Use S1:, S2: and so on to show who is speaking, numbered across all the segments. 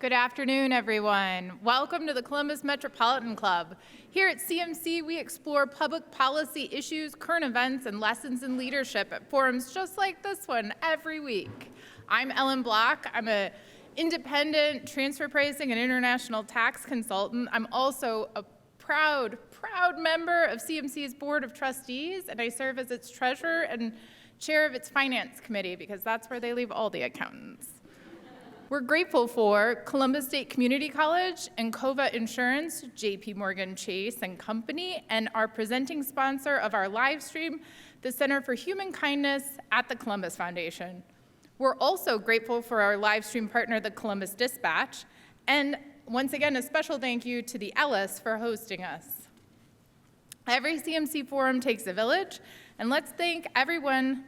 S1: Good afternoon, everyone. Welcome to the Columbus Metropolitan Club. Here at CMC, we explore public policy issues, current events, and lessons in leadership at forums just like this one every week. I'm Ellen Block. I'm an independent transfer pricing and international tax consultant. I'm also a proud member of CMC's Board of Trustees, and I serve as its treasurer and chair of its finance committee because that's where they leave all the accountants. We're grateful for Columbus State Community College and Cova Insurance, JP Morgan Chase and Company, and our presenting sponsor of our live stream, the Center for Human Kindness at the Columbus Foundation. We're also grateful for our live stream partner, the Columbus Dispatch, and once again, a special thank you to the Ellis for hosting us. Every CMC forum takes a village, and let's thank everyone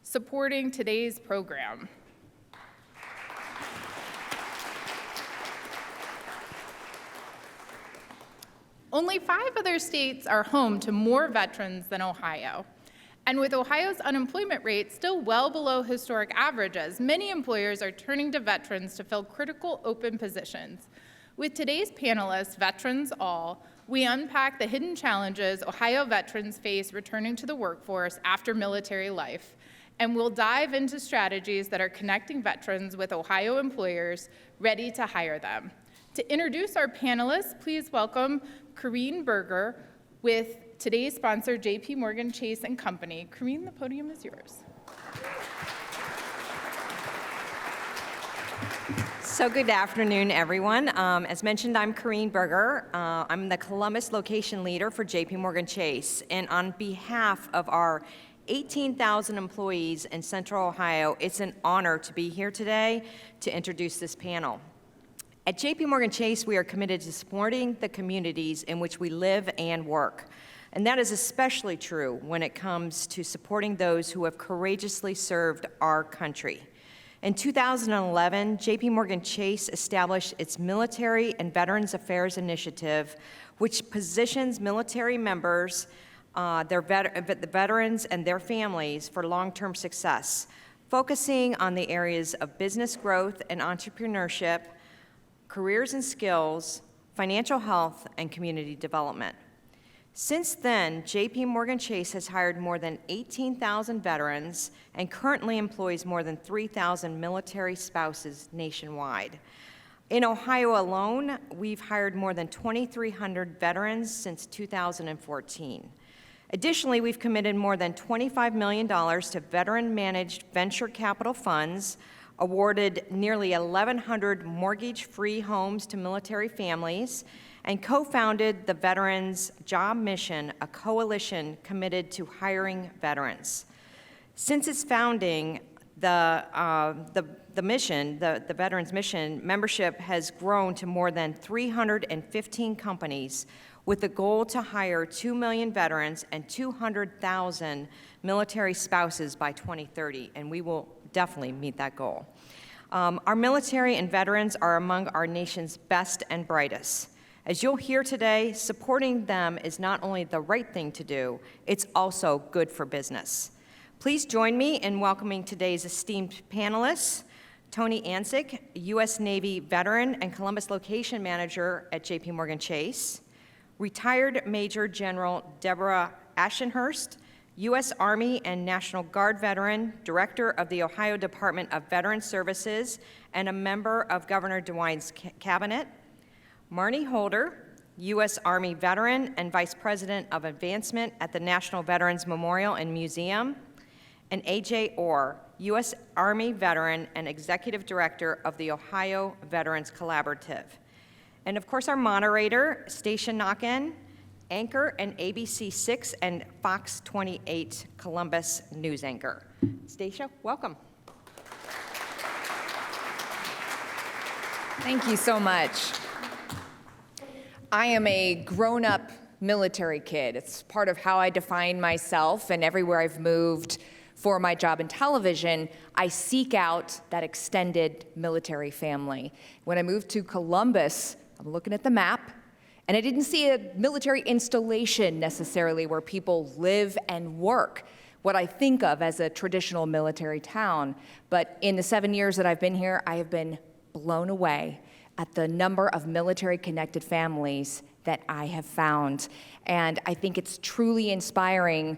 S1: supporting today's program. Only 5 other states are home to more veterans than Ohio. And with Ohio's unemployment rate still well below historic averages, many employers are turning to veterans to fill critical open positions. With today's panelists, Veterans All, we unpack the hidden challenges Ohio veterans face returning to the workforce after military life, and we'll dive into strategies that are connecting veterans with Ohio employers ready to hire them. To introduce our panelists, please welcome Corrine Berger with today's sponsor, JP Morgan Chase and Company. Corrine, the podium is yours.
S2: So good afternoon, everyone. As mentioned, I'm Corrine Berger. I'm the Columbus location leader for JP Morgan Chase. And on behalf of our 18,000 employees in Central Ohio, it's an honor to be here today to introduce this panel. At JP Morgan Chase, we are committed to supporting the communities in which we live and work. And that is especially true when it comes to supporting those who have courageously served our country. In 2011, JP Morgan Chase established its Military and Veterans Affairs Initiative, which positions military members, the veterans and their families for long-term success, focusing on the areas of business growth and entrepreneurship, careers and skills, financial health, and community development. Since then, JP Morgan Chase has hired more than 18,000 veterans and currently employs more than 3,000 military spouses nationwide. In Ohio alone, we've hired more than 2,300 veterans since 2014. Additionally, we've committed more than $25 million to veteran-managed venture capital funds, awarded nearly 1,100 mortgage-free homes to military families, and co-founded the Veterans Job Mission, a coalition committed to hiring veterans. Since its founding, the Veterans Mission membership has grown to more than 315 companies with the goal to hire 2 million veterans and 200,000 military spouses by 2030, and we will definitely meet that goal. Our military and veterans are among our nation's best and brightest. As you'll hear today, supporting them is not only the right thing to do, it's also good for business. Please join me in welcoming today's esteemed panelists, Tony Ansick, U.S. Navy veteran and Columbus location manager at JP Morgan Chase, retired Major General Deborah Ashenhurst, U.S. Army and National Guard veteran, director of the Ohio Department of Veteran Services, and a member of Governor DeWine's cabinet. Marnie Holder, U.S. Army veteran and vice president of advancement at the National Veterans Memorial and Museum. And A.J. Orr, U.S. Army veteran and executive director of the Ohio Veterans Collaborative. And of course, our moderator, Stacia Nakin, anchor and ABC 6 and Fox 28 Columbus news anchor. Stacia, welcome.
S3: Thank you so much. I am a grown-up military kid. It's part of how I define myself, and everywhere I've moved for my job in television, I seek out that extended military family. When I moved to Columbus, I'm looking at the map, and I didn't see a military installation necessarily where people live and work, what I think of as a traditional military town. But in the 7 years that I've been here, I have been blown away. at the number of military-connected families that I have found. And I think it's truly inspiring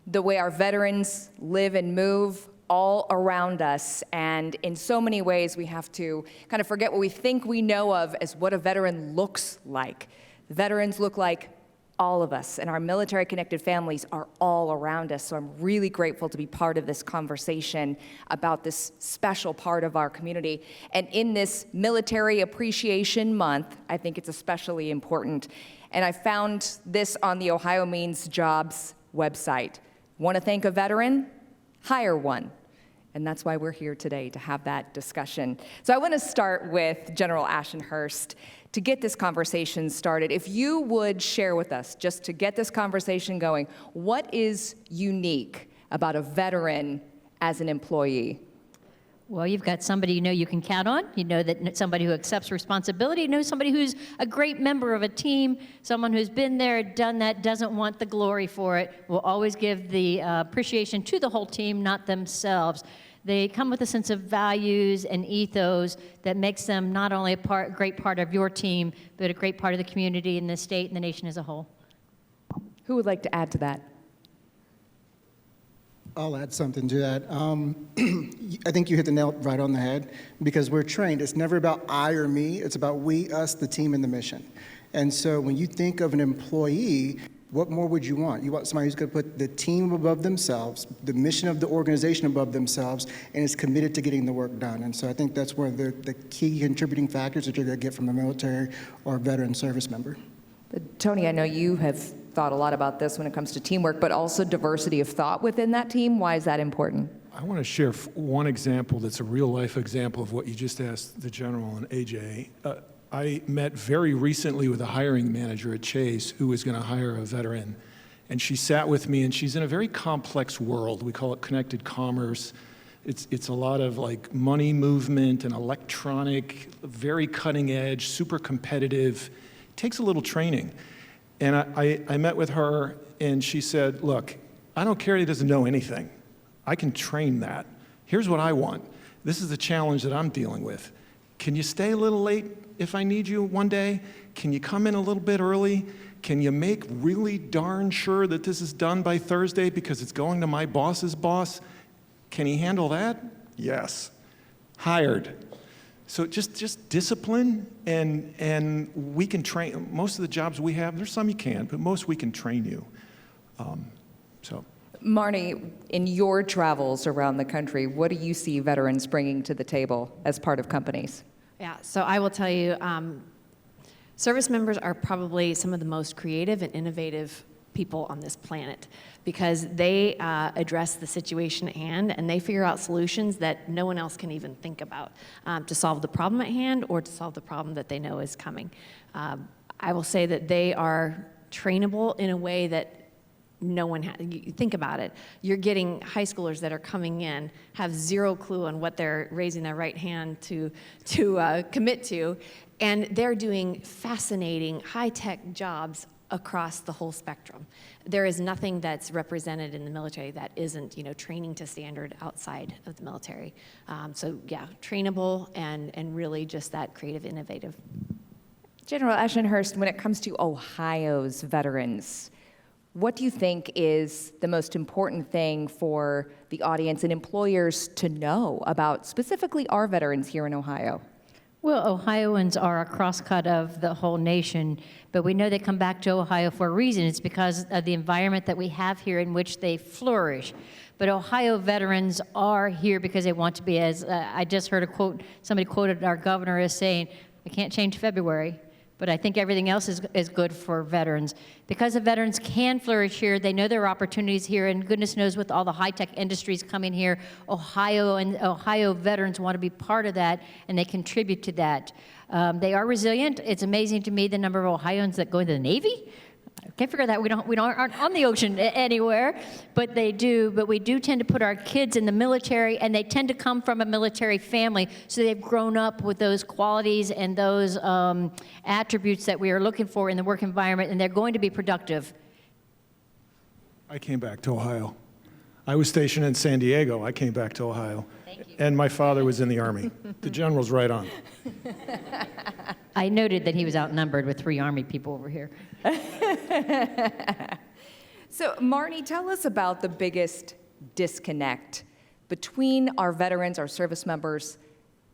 S3: the way our veterans live and move all around us. And in so many ways, we have to kind of forget what we think we know of as what a veteran looks like. Veterans look like all of us, and our military-connected families are all around us. So I'm really grateful to be part of this conversation about this special part of our community. And in this Military Appreciation Month, I think it's especially important. And I found this on the Ohio Means Jobs website. Want to thank a veteran? Hire one. And that's why we're here today, to have that discussion. So I want to start with General Ashenhurst to get this conversation started. If you would share with us, just to get this conversation going, what is unique about a veteran as an employee?
S4: Well, you've got somebody you know you can count on. You know that somebody who accepts responsibility. You know somebody who's a great member of a team, someone who's been there, done that, doesn't want the glory for it, will always give the appreciation to the whole team, not themselves. They come with a sense of values and ethos that makes them not only a great part of your team, but a great part of the community and the state and the nation as a whole.
S3: Who would like to add to that?
S5: I'll add something to that. I think you hit the nail right on the head, because we're trained. It's never about I or me. It's about we, us, the team, and the mission. And so when you think of an employee, what more would you want? You want somebody who's going to put the team above themselves, the mission of the organization above themselves, and is committed to getting the work done. And so I think that's one of the key contributing factors that you're going to get from a military or veteran service member.
S3: Tony, I know you have thought a lot about this when it comes to teamwork, but also diversity of thought within that team. Why is that important?
S6: I want to share one example that's a real-life example of what you just asked the General and AJ. I met very recently with a hiring manager at Chase who was going to hire a veteran. And she sat with me, and she's in a very complex world. We call it connected commerce. It's a lot of like money movement and electronic, very cutting edge, super competitive. It takes a little training. And I met with her, and she said, look, I don't care if he doesn't know anything. I can train that. Here's what I want. This is the challenge that I'm dealing with. Can you stay a little late if I need you one day? Can you come in a little bit early? Can you make really darn sure that this is done by Thursday because it's going to my boss's boss? Can he handle that? Yes. Hired. So just discipline, and we can train. Most of the jobs we have, there's some you can't, but most we can train you.
S3: Marnie, in your travels around the country, what do you see veterans bringing to the table as part of companies?
S7: Yeah, so I will tell you, service members are probably some of the most creative and innovative people on this planet, because they address the situation at hand, and they figure out solutions that no one else can even think about to solve the problem at hand or to solve the problem that they know is coming. I will say that they are trainable in a way that no one has. You think about it. You're getting high schoolers that are coming in, have zero clue on what they're raising their right hand to commit to, and they're doing fascinating, high-tech jobs across the whole spectrum. There is nothing that's represented in the military that isn't, training to standard outside of the military. So yeah, trainable and really just that creative, innovative.
S3: General Ashenhurst, when it comes to Ohio's veterans, what do you think is the most important thing for the audience and employers to know about specifically our veterans here in Ohio?
S4: Well, Ohioans are a crosscut of the whole nation, but we know they come back to Ohio for a reason. It's because of the environment that we have here in which they flourish. But Ohio veterans are here because they want to be, as I just heard a quote, somebody quoted our governor as saying, "I can't change February, but I think everything else is good for veterans." Because the veterans can flourish here, they know there are opportunities here, and goodness knows with all the high-tech industries coming here, Ohio veterans want to be part of that, and they contribute to that. They are resilient. It's amazing to me the number of Ohioans that go into the Navy. I can't figure that. We aren't on the ocean anywhere, but they do. But we do tend to put our kids in the military, and they tend to come from a military family, so they've grown up with those qualities and those attributes that we are looking for in the work environment, and they're going to be productive.
S6: I came back to Ohio. I was stationed in San Diego. I came back to Ohio.
S4: Thank you.
S6: And my father was in the Army. The General's right on.
S4: I noted that he was outnumbered with 3 Army people over here.
S3: So, Marnie, tell us about the biggest disconnect between our veterans, our service members,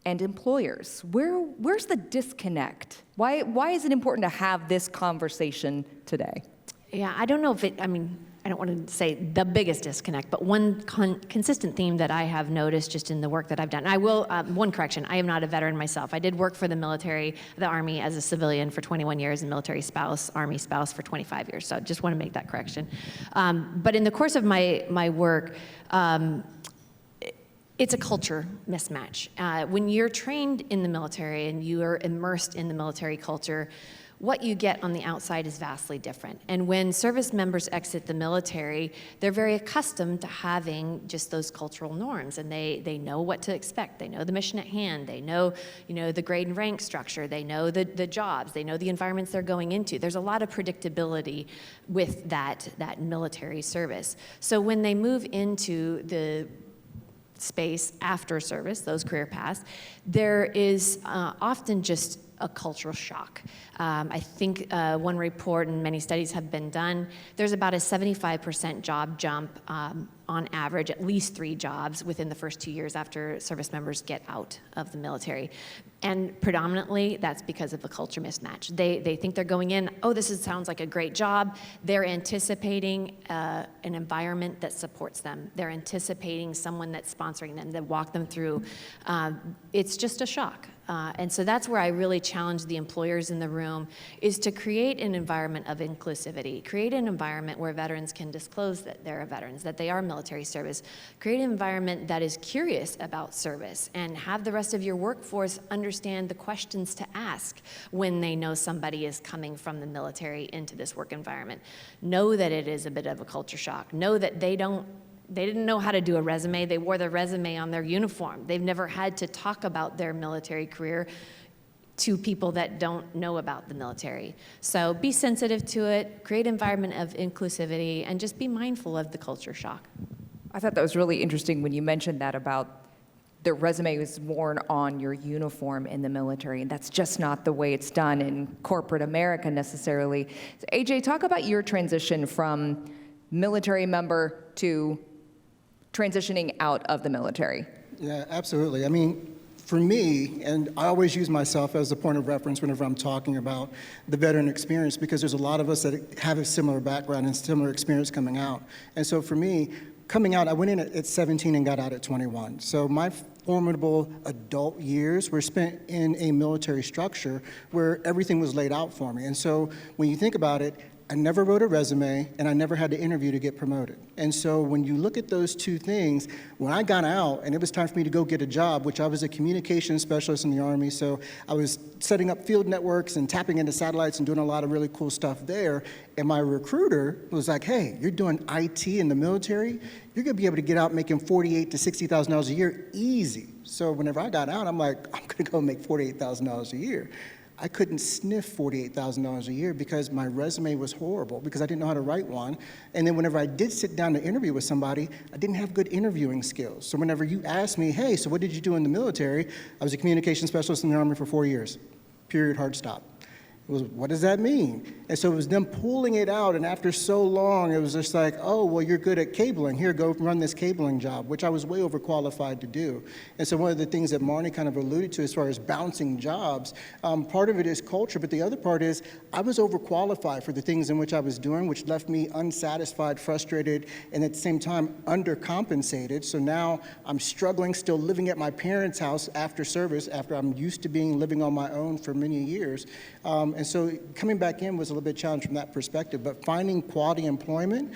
S3: and employers. Where's the disconnect? Why is it important to have this conversation today?
S7: Yeah, I don't know if I don't want to say the biggest disconnect, but one consistent theme that I have noticed just in the work that I've done. I will, one correction, I am not a veteran myself. I did work for the military, the Army as a civilian for 21 years, and military spouse, Army spouse for 25 years. So I just want to make that correction. But in the course of my work, it's a culture mismatch. When you're trained in the military and you are immersed in the military culture, what you get on the outside is vastly different. And when service members exit the military, they're very accustomed to having just those cultural norms, and they know what to expect. They know the mission at hand. They know, the grade and rank structure. They know the jobs. They know the environments they're going into. There's a lot of predictability with that military service. So when they move into the space after service, those career paths, there is often just a cultural shock. I think one report, and many studies have been done, there's about a 75% job jump on average, at least 3 jobs within the first 2 years after service members get out of the military. And predominantly, that's because of a culture mismatch. They think they're going in, oh, sounds like a great job. They're anticipating an environment that supports them. They're anticipating someone that's sponsoring them, that walk them through. It's just a shock. And so that's where I really challenge the employers in the room, is to create an environment of inclusivity, create an environment where veterans can disclose that they're veterans, that they are military service, create an environment that is curious about service, and have the rest of your workforce understand the questions to ask when they know somebody is coming from the military into this work environment. Know that it is a bit of a culture shock. Know that they didn't know how to do a resume. They wore their resume on their uniform. They've never had to talk about their military career to people that don't know about the military. So be sensitive to it, create an environment of inclusivity, and just be mindful of the culture shock.
S3: I thought that was really interesting when you mentioned that about the resume was worn on your uniform in the military, and that's just not the way it's done in corporate America necessarily. So AJ, talk about your transition from military member to transitioning out of the military.
S5: Yeah, absolutely. I mean, for me, and I always use myself as a point of reference whenever I'm talking about the veteran experience, because there's a lot of us that have a similar background and similar experience coming out. And so for me, coming out, I went in at 17 and got out at 21. So my formidable adult years were spent in a military structure where everything was laid out for me. And so when you think about it, I never wrote a resume, and I never had to interview to get promoted. And so when you look at those two things, when I got out and it was time for me to go get a job, which I was a communications specialist in the Army, so I was setting up field networks and tapping into satellites and doing a lot of really cool stuff there, and my recruiter was like, hey, you're doing IT in the military, you're gonna be able to get out making $48,000 to $60,000 a year easy. So whenever I got out, I'm like, I'm gonna go make $48,000 a year. I couldn't sniff $48,000 a year because my resume was horrible, because I didn't know how to write one. And then whenever I did sit down to interview with somebody, I didn't have good interviewing skills. So whenever you ask me, hey, so what did you do in the military? I was a communications specialist in the Army for 4 years, period, hard stop. It was, what does that mean? And so it was them pulling it out, and after so long, it was just like, oh, well, you're good at cabling. Here, go run this cabling job, which I was way overqualified to do. And so one of the things that Marnie kind of alluded to as far as bouncing jobs, part of it is culture, but the other part is I was overqualified for the things in which I was doing, which left me unsatisfied, frustrated, and at the same time, undercompensated. So now I'm struggling, still living at my parents' house after service, after I'm used to living on my own for many years. And so coming back in was a little bit challenged from that perspective, but finding quality employment,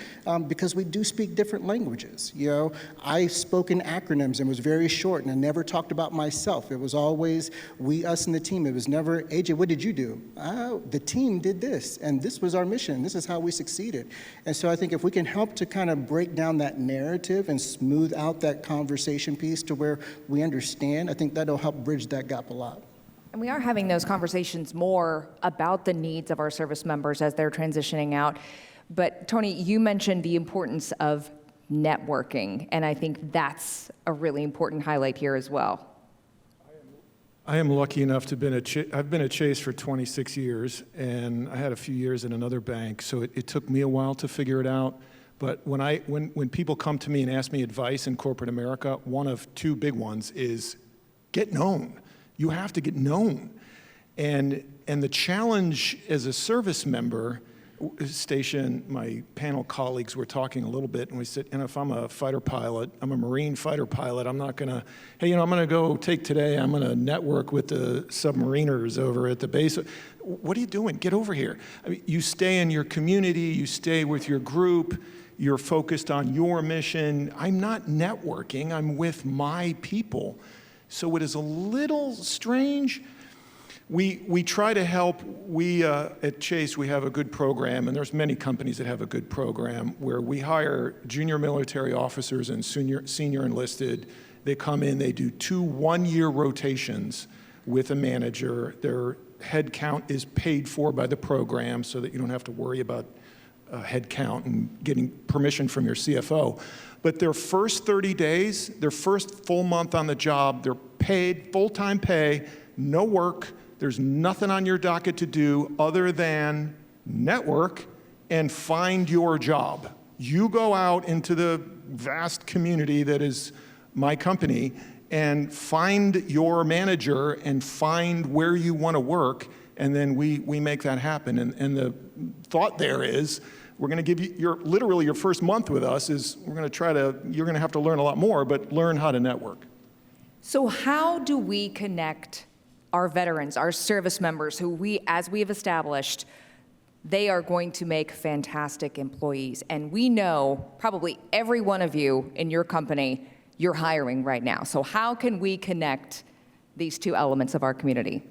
S5: because we do speak different languages. You know, I spoke in acronyms and was very short, and I never talked about myself. It was always we, us, and the team. It was never, AJ, what did you do? The team did this, and this was our mission. This is how we succeeded. And so I think if we can help to kind of break down that narrative and smooth out that conversation piece to where we understand, I think that'll help bridge that gap a lot.
S3: And we are having those conversations more about the needs of our service members as they're transitioning out. But Tony, you mentioned the importance of networking, and I think that's a really important highlight here as well.
S6: I am lucky enough to I've been at Chase for 26 years, and I had a few years in another bank, so it took me a while to figure it out. But when people come to me and ask me advice in corporate America, one of two big ones is get known. You have to get known. And the challenge as a service member station, my panel colleagues were talking a little bit, and we said, if I'm a fighter pilot, I'm a Marine fighter pilot, I'm not gonna, hey, I'm gonna go I'm gonna network with the submariners over at the base. What are you doing? Get over here. I mean, you stay in your community, you stay with your group, you're focused on your mission. I'm not networking, I'm with my people. So it is a little strange. We try to help. At Chase, we have a good program, and there's many companies that have a good program where we hire junior military officers and senior enlisted. They come in, they do 2 one-year rotations with a manager. Their head count is paid for by the program so that you don't have to worry about head count and getting permission from your CFO. But their first 30 days, their first full month on the job, they're paid, full-time pay, no work. There's nothing on your docket to do other than network and find your job. You go out into the vast community that is my company and find your manager and find where you want to work, and then we make that happen. And the thought there is, we're going to give you literally your first month with us is you're going to have to learn a lot more, but learn how to network.
S3: So how do we connect our veterans, our service members, who as we have established, they are going to make fantastic employees. And we know probably every one of you in your company, you're hiring right now. So how can we connect these two elements of our community?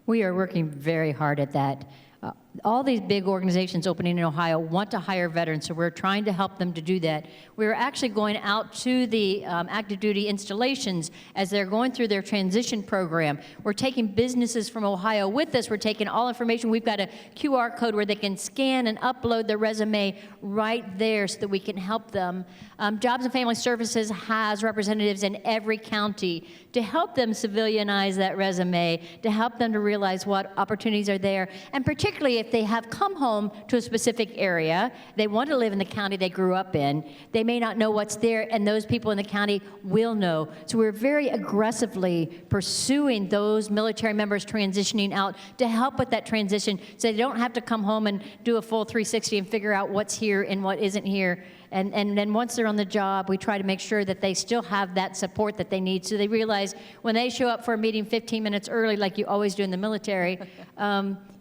S4: We are working very hard at that. All these big organizations opening in Ohio want to hire veterans, so we're trying to help them to do that. We're actually going out to the active duty installations as they're going through their transition program. We're taking businesses from Ohio with us. We're taking all information. We've got a QR code where they can scan and upload their resume right there so that we can help them. Jobs and Family Services has representatives in every county to help them civilianize that resume, to help them to realize what opportunities are there, and particularly if they have come home to a specific area, they want to live in the county they grew up in, they may not know what's there, and those people in the county will know. So we're very aggressively pursuing those military members transitioning out to help with that transition so they don't have to come home and do a full 360 and figure out what's here and what isn't here. And then once they're on the job, we try to make sure that they still have that support that they need, so they realize when they show up for a meeting 15 minutes early, like you always do in the military,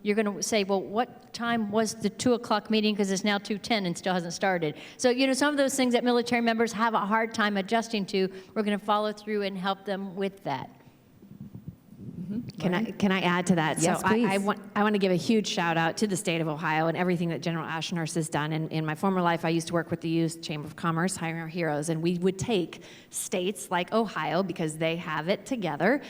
S4: you're going to say, well, what time was the 2 o'clock meeting, because it's now 2:10 and still hasn't started. So, some of those things that military members have a hard time adjusting to, we're going to follow through and help them with that.
S7: Can I add to that?
S3: Yes,
S7: so
S3: please.
S7: I want to give a huge shout out to the state of Ohio and everything that General Ashenhurst has done. And in my former life, I used to work with the Youth Chamber of Commerce, hiring our heroes, and we would take states like Ohio, because they have it together,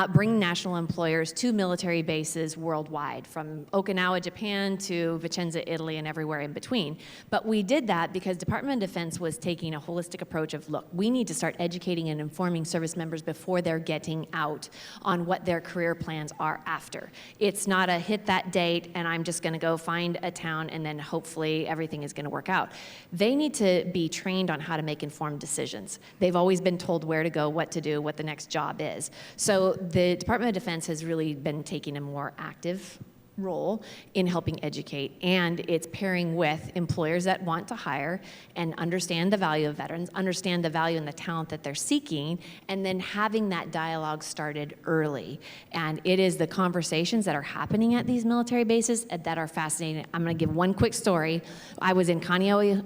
S7: bring national employers to military bases worldwide, from Okinawa, Japan, to Vicenza, Italy, and everywhere in between. But we did that because Department of Defense was taking a holistic approach of, look, we need to start educating and informing service members before they're getting out on what their career plans are after. It's not a hit that date and I'm just going to go find a town and then hopefully everything is going to work out. They need to be trained on how to make informed decisions. They've always been told where to go, what to do, what the next job is. So the Department of Defense has really been taking a more active role in helping educate, and it's pairing with employers that want to hire and understand the value of veterans, understand the value and the talent that they're seeking, and then having that dialogue started early. And it is the conversations that are happening at these military bases that are fascinating. I'm going to give one quick story. I was in Kaneohe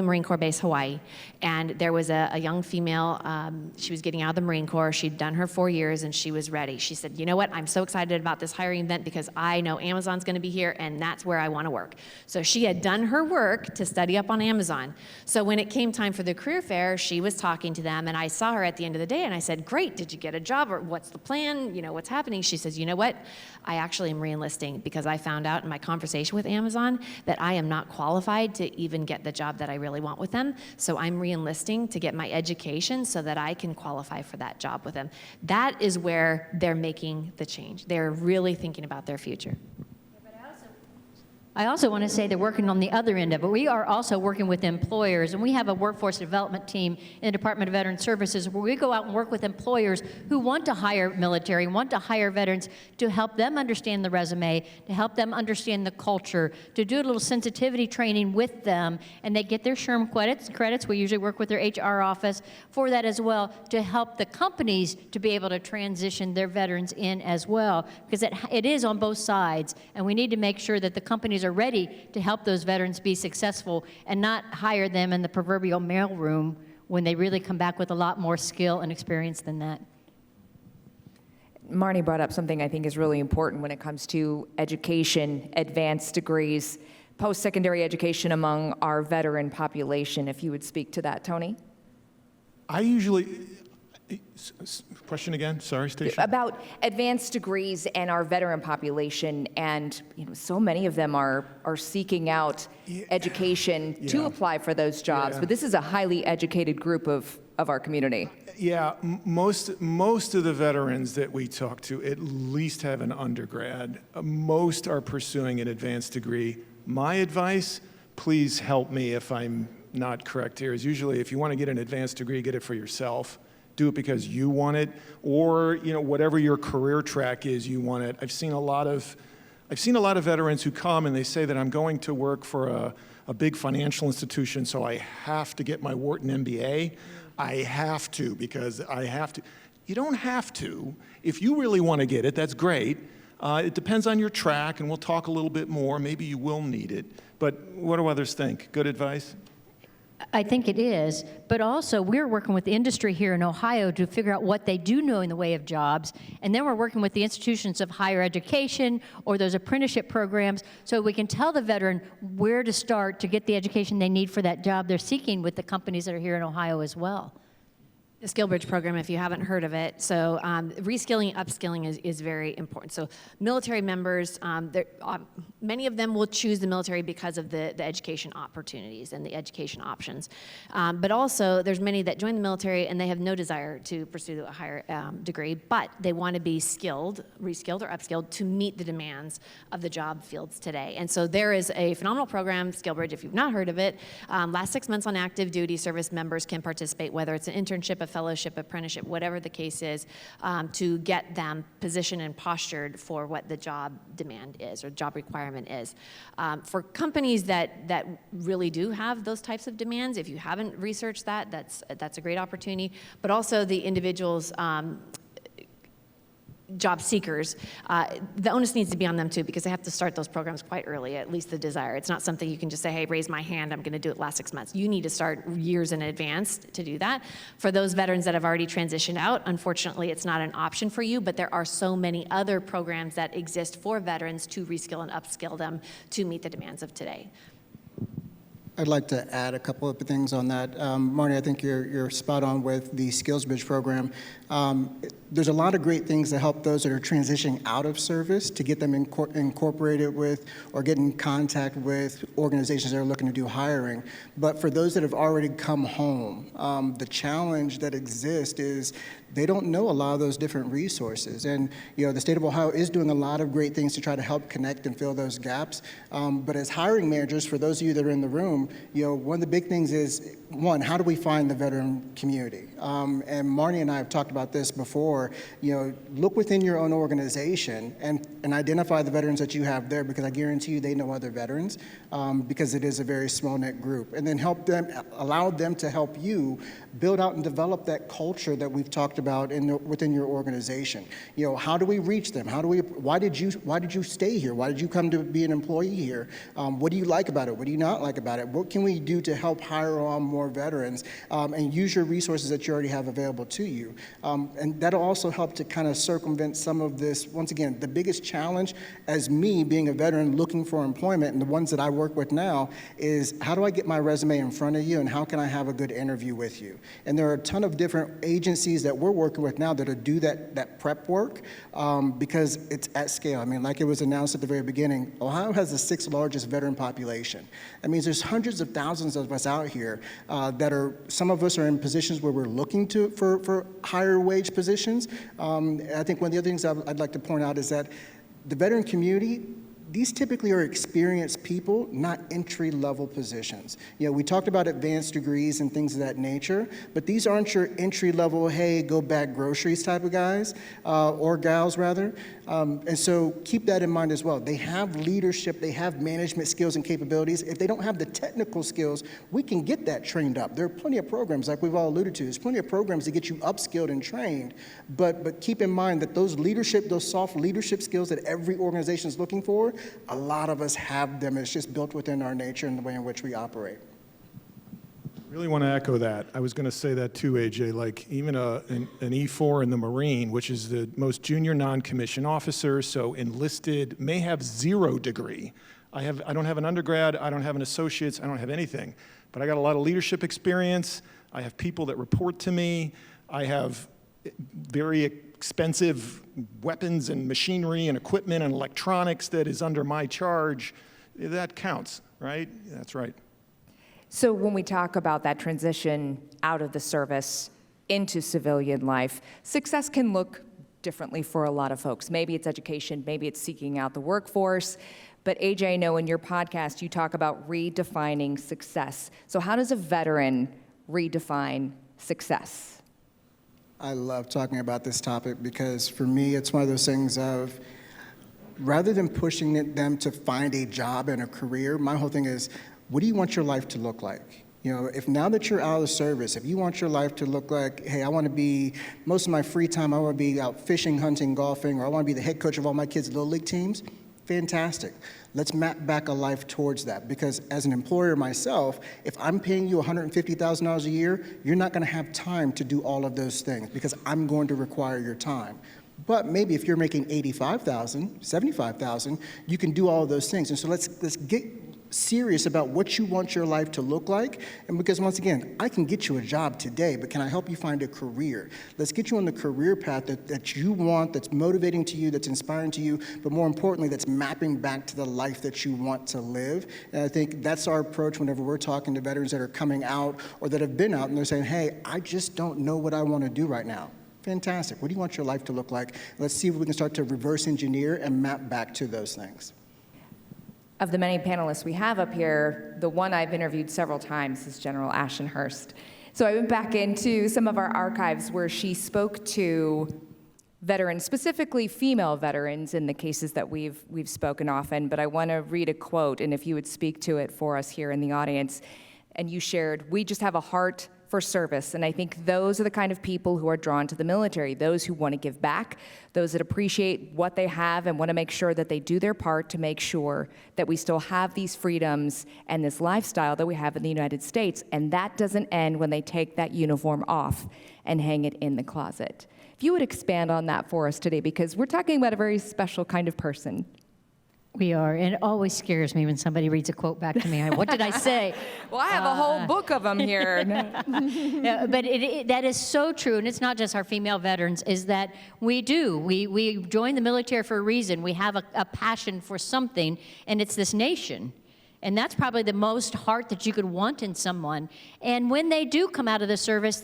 S7: Marine Corps Base, Hawaii, and there was a young female, she was getting out of the Marine Corps, she'd done her 4 years and she was ready. She said, you know what, I'm so excited about this hiring event because because I know Amazon's going to be here and that's where I want to work. So she had done her work to study up on Amazon. So when it came time for the career fair, she was talking to them, and I saw her at the end of the day, and I said, great, did you get a job, or what's the plan, what's happening? She says, you know what, I actually am re-enlisting because I found out in my conversation with Amazon that I am not qualified to even get the job that I really want with them, so I'm re-enlisting to get my education so that I can qualify for that job with them. That is where they're making the change. They're really thinking about their future.
S4: I also want to say they're working on the other end of it. We are also working with employers, and we have a workforce development team in the Department of Veteran Services where we go out and work with employers who want to hire military, want to hire veterans, to help them understand the resume, to help them understand the culture, to do a little sensitivity training with them, and they get their SHRM credits. We usually work with their HR office for that as well, to help the companies to be able to transition their veterans in as well, because it is on both sides, and we need to make sure that the companies are ready to help those veterans be successful and not hire them in the proverbial mailroom when they really come back with a lot more skill and experience than that.
S3: Marnie brought up something I think is really important when it comes to education, advanced degrees, post-secondary education among our veteran population. If you would speak to that, Tony.
S6: I usually, question again, sorry, Stacia.
S3: About advanced degrees and our veteran population, and so many of them are seeking out education to apply for those jobs.
S6: Yeah.
S3: But this is a highly educated group of our community.
S6: Yeah, most of the veterans that we talk to at least have an undergrad. Most are pursuing an advanced degree. My advice, please help me if I'm not correct here, is usually if you want to get an advanced degree, get it for yourself. Do it because you want it, or whatever your career track is, you want it. I've seen a lot of veterans who come and they say that I'm going to work for a big financial institution, so I have to get my Wharton MBA. I have to because I have to. You don't have to. If you really want to get it, that's great. It depends on your track, and we'll talk a little bit more. Maybe you will need it. But what do others think? Good advice?
S4: I think it is, but also we're working with the industry here in Ohio to figure out what they do know in the way of jobs, and then we're working with the institutions of higher education or those apprenticeship programs so we can tell the veteran where to start to get the education they need for that job they're seeking with the companies that are here in Ohio as well.
S7: The SkillBridge program, if you haven't heard of it, so reskilling, upskilling is very important. So military members, many of them will choose the military because of the education opportunities and the education options. But also, there's many that join the military and they have no desire to pursue a higher degree, but they want to be skilled, reskilled or upskilled to meet the demands of the job fields today. And so there is a phenomenal program, SkillBridge, if you've not heard of it. Last 6 months on active duty, service members can participate, whether it's an internship, a fellowship, apprenticeship, whatever the case is, to get them positioned and postured for what the job demand is or job requirement is. For companies that really do have those types of demands, if you haven't researched that, that's a great opportunity. But also the individuals, job seekers, the onus needs to be on them too, because they have to start those programs quite early, at least the desire. It's not something you can just say, hey, raise my hand, I'm going to do it last 6 months. You need to start years in advance to do that. For those veterans that have already transitioned out, unfortunately, it's not an option for you, but there are so many other programs that exist for veterans to reskill and upskill them to meet the demands of today.
S5: I'd like to add a couple of things on that. Marnie, I think you're spot on with the SkillsBridge program. There's a lot of great things that help those that are transitioning out of service to get them incorporated with or get in contact with organizations that are looking to do hiring. But for those that have already come home, the challenge that exists is they don't know a lot of those different resources. And the state of Ohio is doing a lot of great things to try to help connect and fill those gaps. But as hiring managers, for those of you that are in the room, one of the big things is, one, how do we find the veteran community? And Marnie and I have talked about this before. Look within your own organization and identify the veterans that you have there, because I guarantee you they know other veterans, because it is a very small-knit group. And then allow them to help you build out and develop that culture that we've talked about within your organization. How do we reach them? Why did you stay here? Why did you come to be an employee here? What do you like about it? What do you not like about it? What can we do to help hire on more more veterans, and use your resources that you already have available to you. And that'll also help to kind of circumvent some of this. Once again, the biggest challenge as me being a veteran looking for employment, and the ones that I work with now, is how do I get my resume in front of you, and how can I have a good interview with you? And there are a ton of different agencies that we're working with now that do that prep work, because it's at scale. I mean, like it was announced at the very beginning, Ohio has the 6th largest veteran population. That means there's hundreds of thousands of us out here that are, some of us are in positions where we're looking for higher wage positions. I think one of the other things I'd like to point out is that the veteran community, these typically are experienced people, not entry-level positions. You know, we talked about advanced degrees and things of that nature, but these aren't your entry-level, hey, go bag groceries type of guys, or gals rather. And so keep that in mind as well. They have leadership, they have management skills and capabilities. If they don't have the technical skills, we can get that trained up. There are plenty of programs, like we've all alluded to. There's plenty of programs to get you upskilled and trained, but keep in mind that those soft leadership skills that every organization is looking for, a lot of us have them. It's just built within our nature and the way in which we operate.
S6: Really want to echo that. I was going to say that too, AJ. Like even an E4 in the Marine, which is the most junior non-commissioned officer, so enlisted, may have 0 degree. I don't have an undergrad, I don't have an associate's, I don't have anything. But I got a lot of leadership experience. I have people that report to me. I have very expensive weapons and machinery and equipment and electronics that is under my charge. That counts, right? That's right.
S3: So when we talk about that transition out of the service into civilian life, success can look differently for a lot of folks. Maybe it's education, maybe it's seeking out the workforce. But AJ, I know in your podcast you talk about redefining success. So how does a veteran redefine success?
S5: I love talking about this topic because for me, it's one of those things of, rather than pushing them to find a job and a career, my whole thing is, what do you want your life to look like? You know, if now that you're out of the service, if you want your life to look like, hey, I want to be, most of my free time, I want to be out fishing, hunting, golfing, or I want to be the head coach of all my kids' little league teams, fantastic. Let's map back a life towards that, because as an employer myself, if I'm paying you $150,000 a year, you're not going to have time to do all of those things because I'm going to require your time. But maybe if you're making $85,000, $75,000, you can do all of those things. And so let's get serious about what you want your life to look like. And because once again, I can get you a job today, but can I help you find a career? Let's get you on the career path that you want, that's motivating to you, that's inspiring to you, but more importantly, that's mapping back to the life that you want to live. And I think that's our approach whenever we're talking to veterans that are coming out or that have been out and they're saying, hey, I just don't know what I want to do right now. Fantastic. What do you want your life to look like? Let's see if we can start to reverse engineer and map back to those things.
S3: Of the many panelists we have up here, the one I've interviewed several times is General Ashenhurst. So I went back into some of our archives where she spoke to veterans, specifically female veterans in the cases that we've spoken often, but I want to read a quote, and if you would speak to it for us here in the audience. And you shared, "We just have a heart for service, and I think those are the kind of people who are drawn to the military, those who want to give back, those that appreciate what they have and want to make sure that they do their part to make sure that we still have these freedoms and this lifestyle that we have in the United States, and that doesn't end when they take that uniform off and hang it in the closet." If you would expand on that for us today, because we're talking about a very special kind of person.
S4: We are, and it always scares me when somebody reads a quote back to me. What did I say?
S3: Well, I have a whole book of them here.
S4: Yeah, but that is so true, and it's not just our female veterans, is that we join the military for a reason. We have a passion for something, and it's this nation. And that's probably the most heart that you could want in someone. And when they do come out of the service,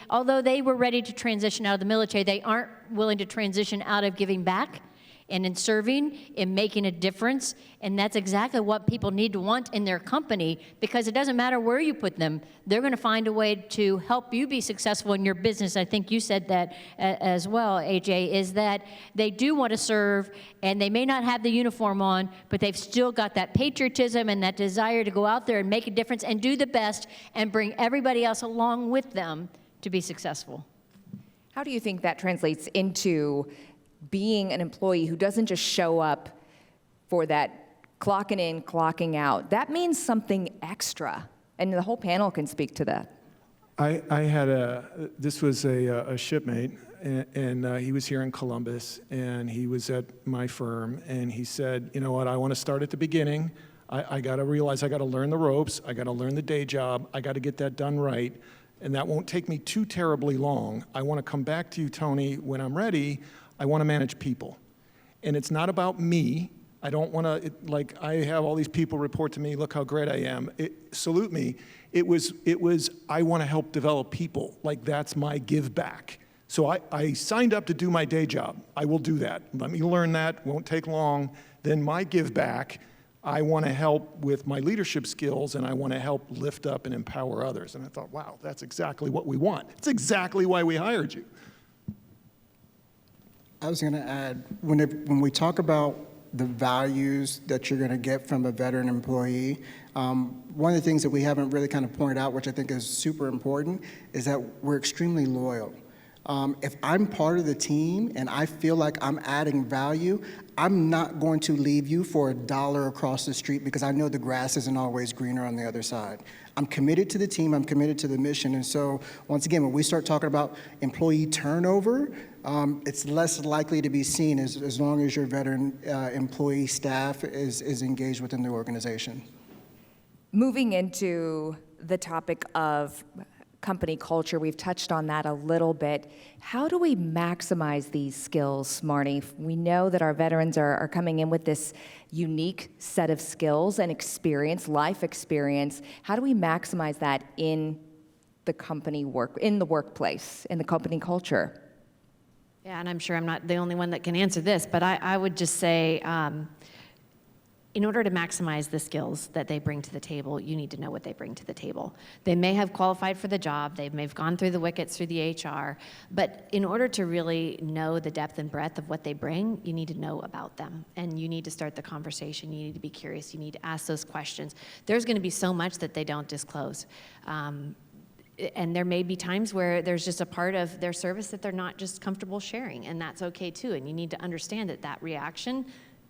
S4: although they were ready to transition out of the military, they aren't willing to transition out of giving back and in serving, in making a difference. And that's exactly what people need to want in their company, because it doesn't matter where you put them, they're gonna find a way to help you be successful in your business. I think you said that as well, AJ, is that they do want to serve, and they may not have the uniform on, but they've still got that patriotism and that desire to go out there and make a difference and do the best and bring everybody else along with them to be successful.
S3: How do you think that translates into being an employee who doesn't just show up for that clocking in, clocking out? That means something extra. And the whole panel can speak to that.
S6: This was a shipmate, and he was here in Columbus, and he was at my firm, and he said, you know what, I want to start at the beginning. I got to realize I got to learn the ropes, I got to learn the day job, I got to get that done right, and that won't take me too terribly long. I want to come back to you, Tony, when I'm ready. I want to manage people. And it's not about me. I don't want to, like, I have all these people report to me, look how great I am. Salute me. It was, I want to help develop people. Like, that's my give back. So I signed up to do my day job. I will do that. Let me learn that. Won't take long. Then my give back, I want to help with my leadership skills, and I want to help lift up and empower others. And I thought, wow, that's exactly what we want. It's exactly why we hired you.
S5: I was going to add, when we talk about the values that you're going to get from a veteran employee, one of the things that we haven't really kind of pointed out, which I think is super important, is that we're extremely loyal. If I'm part of the team and I feel like I'm adding value, I'm not going to leave you for $1 across the street because I know the grass isn't always greener on the other side. I'm committed to the team, I'm committed to the mission, and so once again, when we start talking about employee turnover, it's less likely to be seen as long as your veteran employee staff is engaged within the organization.
S3: Moving into the topic of company culture, we've touched on that a little bit. How do we maximize these skills, Marnie? We know that our veterans are coming in with this unique set of skills and experience, life experience. How do we maximize that in the company in the workplace, in the company culture?
S7: Yeah, and I'm sure I'm not the only one that can answer this, but I would just say, in order to maximize the skills that they bring to the table, you need to know what they bring to the table. They may have qualified for the job, they may have gone through the wickets through the HR, but in order to really know the depth and breadth of what they bring, you need to know about them. And you need to start the conversation, you need to be curious, you need to ask those questions. There's gonna be so much that they don't disclose. And there may be times where there's just a part of their service that they're not just comfortable sharing, and that's okay too. And you need to understand that reaction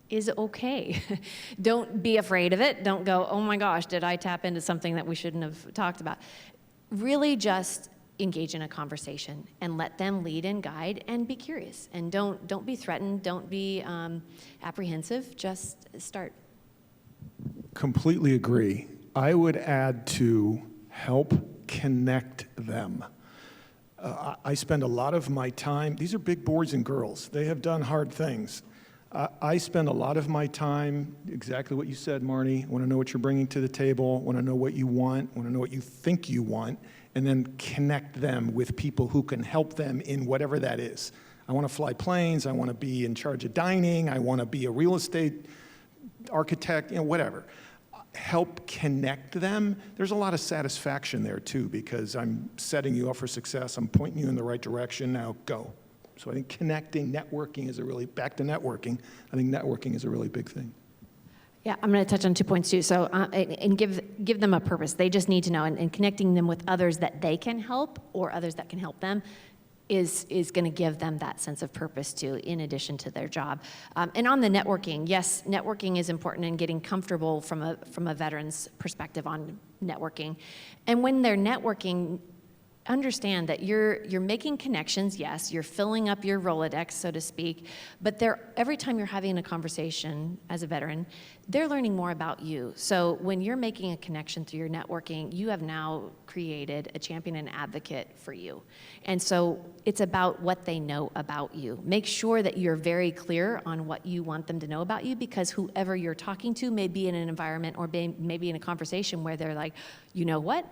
S7: is okay. Don't be afraid of it. Don't go, oh my gosh, did I tap into something that we shouldn't have talked about? Really just engage in a conversation and let them lead and guide and be curious. And don't be threatened, don't be apprehensive, just start.
S6: Completely agree. I would add to help connect them. I spend a lot of my time, these are big boys and girls. They have done hard things. I spend a lot of my time, exactly what you said, Marnie, want to know what you're bringing to the table, want to know what you want to know what you think you want, and then connect them with people who can help them in whatever that is. I want to fly planes, I want to be in charge of dining, I want to be a real estate architect, whatever. Help connect them. There's a lot of satisfaction there too, because I'm setting you up for success, I'm pointing you in the right direction, now go. So I think connecting, networking is back to networking, I think networking is a really big thing.
S7: Yeah, I'm going to touch on 2 points too. So, and give them a purpose. They just need to know, and connecting them with others that they can help or others that can help them is going to give them that sense of purpose too, in addition to their job. And on the networking, yes, networking is important in getting comfortable from a veteran's perspective on networking. And when they're networking, understand that you're making connections, yes, you're filling up your Rolodex, so to speak, but every time you're having a conversation as a veteran, they're learning more about you. So when you're making a connection through your networking, you have now created a champion and advocate for you. And so it's about what they know about you. Make sure that you're very clear on what you want them to know about you, because whoever you're talking to may be in an environment or maybe in a conversation where they're like, you know what?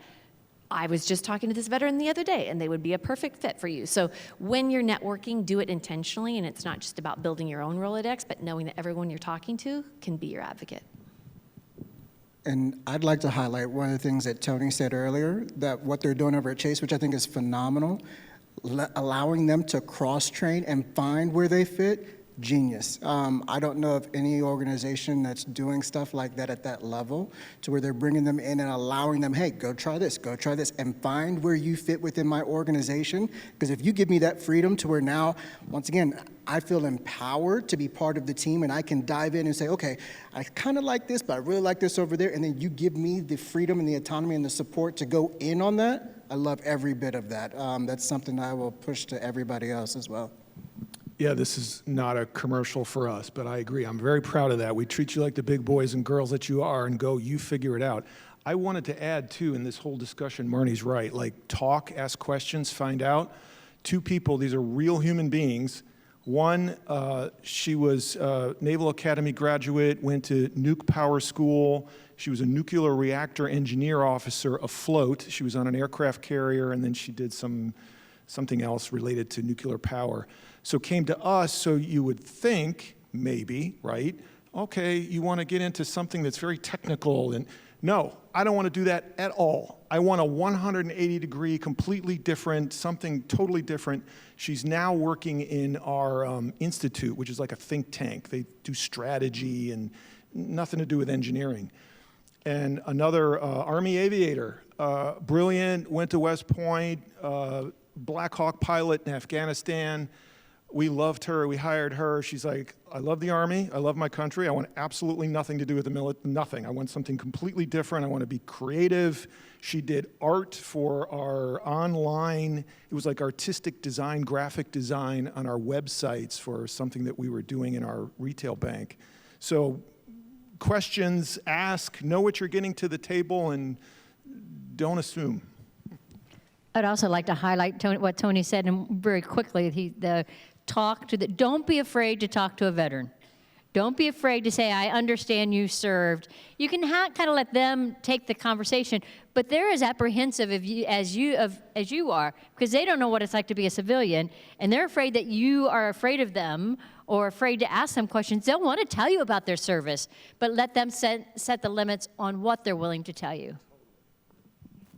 S7: I was just talking to this veteran the other day, and they would be a perfect fit for you. So when you're networking, do it intentionally, and it's not just about building your own Rolodex, but knowing that everyone you're talking to can be your advocate.
S5: And I'd like to highlight one of the things that Tony said earlier, that what they're doing over at Chase, which I think is phenomenal, allowing them to cross-train and find where they fit. genius. I don't know of any organization that's doing stuff like that at that level, to where they're bringing them in and allowing them, hey, go try this, and find where you fit within my organization. Because if you give me that freedom to where now, once again, I feel empowered to be part of the team, and I can dive in and say, okay, I kind of like this, but I really like this over there, and then you give me the freedom and the autonomy and the support to go in on that. I love every bit of that. That's something I will push to everybody else as well.
S6: Yeah, this is not a commercial for us, but I agree. I'm very proud of that. We treat you like the big boys and girls that you are and go, you figure it out. I wanted to add, too, in this whole discussion, Marnie's right, like talk, ask questions, find out. Two people, these are real human beings. One, she was a Naval Academy graduate, went to nuke power school. She was a nuclear reactor engineer officer afloat. She was on an aircraft carrier, and then she did something else related to nuclear power. So came to us, so you would think, maybe, right? Okay, you want to get into something that's very technical, and no, I don't want to do that at all. I want a 180-degree, completely different, something totally different. She's now working in our institute, which is like a think tank. They do strategy and nothing to do with engineering. And another Army aviator, brilliant, went to West Point, Black Hawk pilot in Afghanistan. We loved her, we hired her. She's like, I love the Army, I love my country, I want absolutely nothing to do with the military, nothing. I want something completely different, I want to be creative. She did art for our online, it was like artistic design, graphic design on our websites for something that we were doing in our retail bank. So questions, ask, know what you're getting to the table, and don't assume.
S4: I'd also like to highlight what Tony said, and very quickly, don't be afraid to talk to a veteran. Don't be afraid to say, I understand you served. You can kind of let them take the conversation, but they're as apprehensive as you are, because they don't know what it's like to be a civilian, and they're afraid that you are afraid of them or afraid to ask them questions. They'll want to tell you about their service, but let them set the limits on what they're willing to tell you.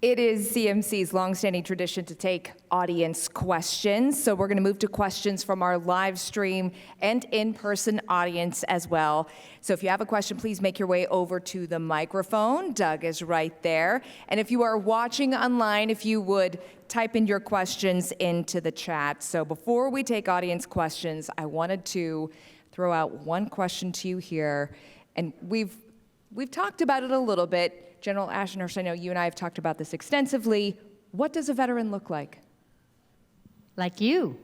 S3: It is CMC's longstanding tradition to take audience questions. So we're going to move to questions from our live stream and in-person audience as well. So if you have a question, please make your way over to the microphone. Doug is right there. And if you are watching online, if you would type in your questions into the chat. So before we take audience questions, I wanted to throw out one question to you here. And we've talked about it a little bit. General Ashenhurst, I know you and I have talked about this extensively. What does a veteran look like?
S4: Like you,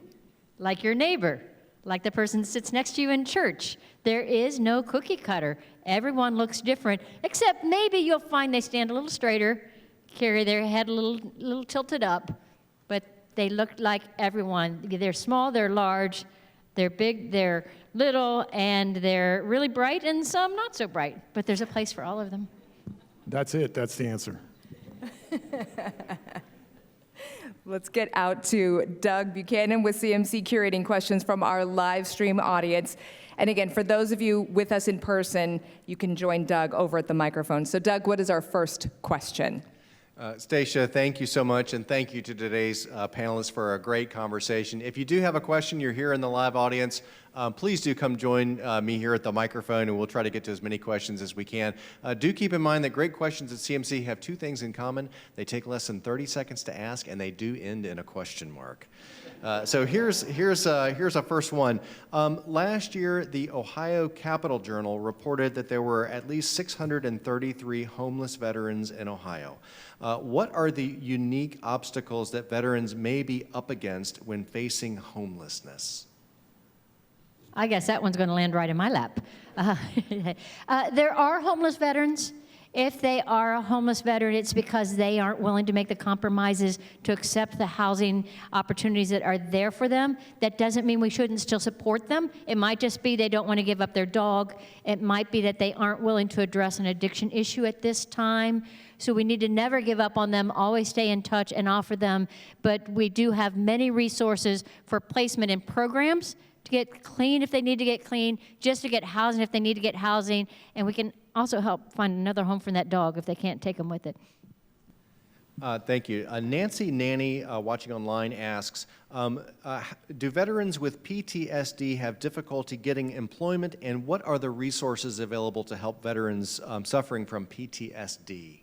S4: like your neighbor, like the person that sits next to you in church. There is no cookie cutter. Everyone looks different, except maybe you'll find they stand a little straighter, carry their head a little tilted up, but they look like everyone. They're small, they're large, they're big, they're little, and they're really bright, and some not so bright, but there's a place for all of them.
S6: That's it, that's the answer.
S3: Let's get out to Doug Buchanan with CMC curating questions from our live stream audience. And again, for those of you with us in person, you can join Doug over at the microphone. So Doug, what is our first question?
S8: Stacia, thank you so much, and thank you to today's panelists for a great conversation. If you do have a question, you're here in the live audience, please do come join me here at the microphone, and we'll try to get to as many questions as we can. Do keep in mind that great questions at CMC have two things in common. They take less than 30 seconds to ask, and they do end in a question mark. So here's a first one. Last year, the Ohio Capital Journal reported that there were at least 633 homeless veterans in Ohio. What are the unique obstacles that veterans may be up against when facing homelessness?
S4: I guess that one's going to land right in my lap. There are homeless veterans. If they are a homeless veteran, it's because they aren't willing to make the compromises to accept the housing opportunities that are there for them. That doesn't mean we shouldn't still support them. It might just be they don't want to give up their dog. It might be that they aren't willing to address an addiction issue at this time. So we need to never give up on them, always stay in touch and offer them. But we do have many resources for placement in programs to get clean if they need to get clean, just to get housing if they need to get housing, and we can also help find another home for that dog if they can't take them with it.
S8: Thank you. Nancy Nanny, watching online, asks, do veterans with PTSD have difficulty getting employment, and what are the resources available to help veterans suffering from PTSD?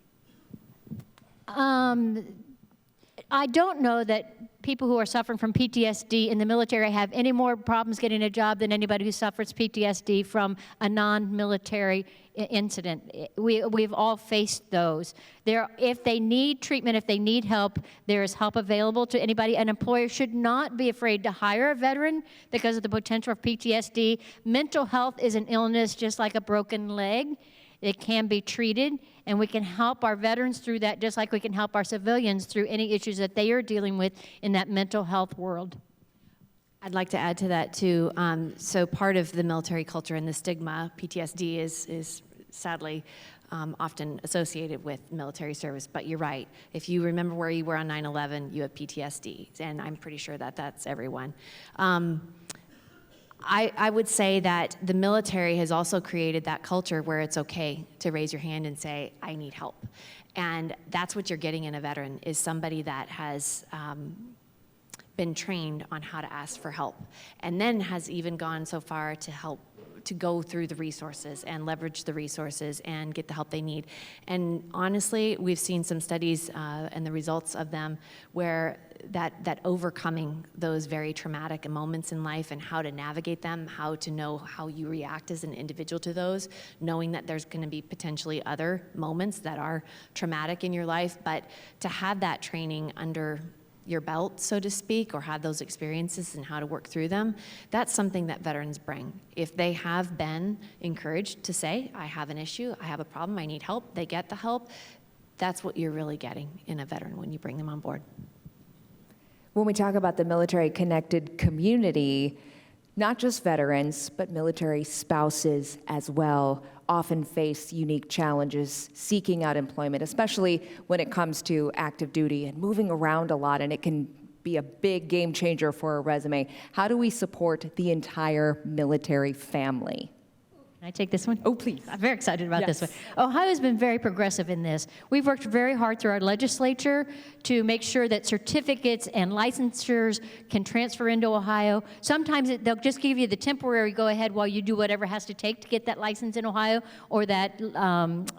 S4: I don't know that people who are suffering from PTSD in the military have any more problems getting a job than anybody who suffers PTSD from a non-military incident. We've all faced those. If they need treatment, if they need help, there is help available to anybody. An employer should not be afraid to hire a veteran because of the potential of PTSD. Mental health is an illness just like a broken leg. It can be treated, and we can help our veterans through that just like we can help our civilians through any issues that they are dealing with in that mental health world.
S7: I'd like to add to that, too. So part of the military culture and the stigma, PTSD is sadly often associated with military service. But you're right. If you remember where you were on 9/11, you have PTSD, and I'm pretty sure that that's everyone. I would say that the military has also created that culture where it's okay to raise your hand and say, I need help. And that's what you're getting in a veteran, is somebody that has been trained on how to ask for help, and then has even gone so far to help to go through the resources and leverage the resources and get the help they need. And honestly, we've seen some studies and the results of them where that overcoming those very traumatic moments in life and how to navigate them, how to know how you react as an individual to those, knowing that there's going to be potentially other moments that are traumatic in your life, but to have that training under your belt, so to speak, or have those experiences and how to work through them, that's something that veterans bring. If they have been encouraged to say, I have an issue, I have a problem, I need help, they get the help, that's what you're really getting in a veteran when you bring them on board.
S3: When we talk about the military-connected community, not just veterans, but military spouses as well often face unique challenges seeking out employment, especially when it comes to active duty and moving around a lot, and it can be a big game changer for a resume. How do we support the entire military family?
S4: Can I take this one?
S3: Oh, please.
S4: I'm very excited about this
S3: Yes.
S4: one. Ohio's been very progressive in this. We've worked very hard through our legislature to make sure that certificates and licensures can transfer into Ohio. Sometimes they'll just give you the temporary go-ahead while you do whatever has to take to get that license in Ohio or that